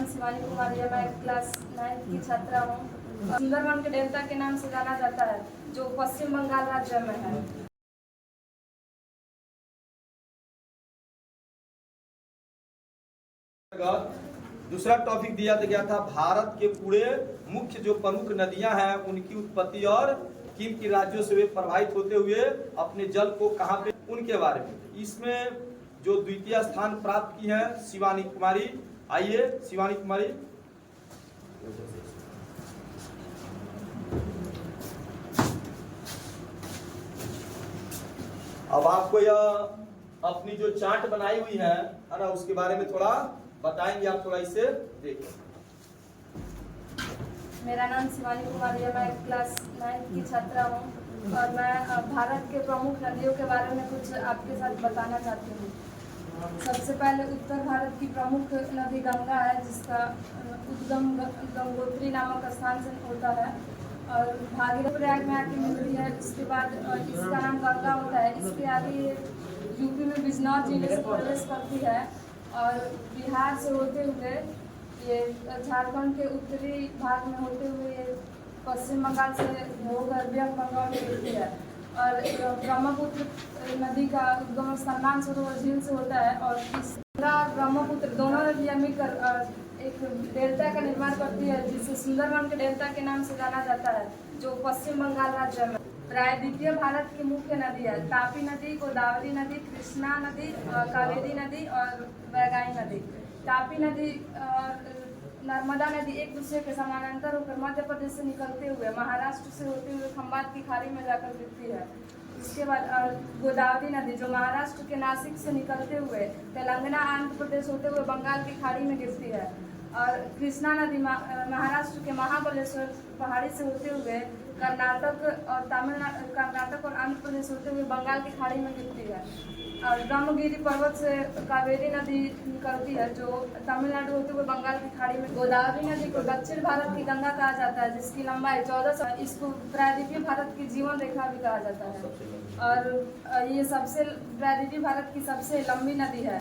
नाम शिवानी कुमारी है। मैं क्लास 9 की छात्रा हूँ। सुंदरवन के डेल्टा के नाम से जाना जाता है, जो पश्चिम बंगाल राज्य में है। दूसरा टॉपिक दिया गया था भारत के पूरे मुख्य जो प्रमुख नदियां हैं उनकी उत्पत्ति और किन किन राज्यों से वे प्रभावित होते हुए अपने जल को कहां पे, उनके बारे में। इसमें जो द्वितीय स्थान प्राप्त की है शिवानी कुमारी। आइए शिवानी कुमारी। अब आपको यह अपनी जो चार्ट बनाई हुई है ना, उसके बारे में थोड़ा बताएंगे। आप थोड़ा इसे देखिए। मेरा नाम शिवानी कुमारी है। मैं क्लास 9 की छात्रा हूँ और मैं भारत के प्रमुख नदियों के बारे में कुछ आपके साथ बताना चाहती हूँ। सबसे पहले उत्तर भारत की प्रमुख नदी गंगा है, जिसका उद्गम गंगोत्री नामक स्थान से होता है और भागीरथी प्रयाग में आके मिलती है। इसके बाद इसका नाम गंगा होता है। इसके आगे ये यूपी में बिजनौर जिले से प्रवेश करती है और बिहार से होते हुए ये झारखंड के उत्तरी भाग में होते हुए पश्चिम बंगाल से होकर वेस्ट बंगाल में गिरती है। और ब्रह्मपुत्र नदी का उद्गम स्थान मानसरोवर झील से होता है और इस ब्रह्मपुत्र दोनों नदियाँ मिलकर एक डेल्टा का निर्माण करती है, जिसे सुंदरवन के डेल्टा के नाम से जाना जाता है, जो पश्चिम बंगाल राज्य में। प्रायद्वीपीय भारत की मुख्य नदी है तापी नदी, गोदावरी नदी, कृष्णा नदी, कावेरी नदी और वैगाई नदी। तापी नदी और नर्मदा नदी एक दूसरे के समानांतर होकर मध्य प्रदेश से निकलते हुए महाराष्ट्र से होते हुए खंबात की खाड़ी में जाकर गिरती है। इसके बाद गोदावरी नदी जो महाराष्ट्र के नासिक से निकलते हुए तेलंगाना आंध्र प्रदेश होते हुए बंगाल की खाड़ी में गिरती है। और कृष्णा नदी महाराष्ट्र के महाबलेश्वर पहाड़ी से होते हुए कर्नाटक और आंध्र प्रदेश होते हुए बंगाल की खाड़ी में गिरती है। और ब्रह्मगिरी पर्वत से कावेरी नदी निकलती है, जो तमिलनाडु होते हुए बंगाल की खाड़ी में। गोदावरी नदी को दक्षिण भारत की गंगा कहा जाता है, जिसकी लंबाई 1400। इसको प्रायद्वीपीय भारत की जीवन रेखा भी कहा जाता है और ये प्रायद्वीपीय भारत की सबसे लंबी नदी है।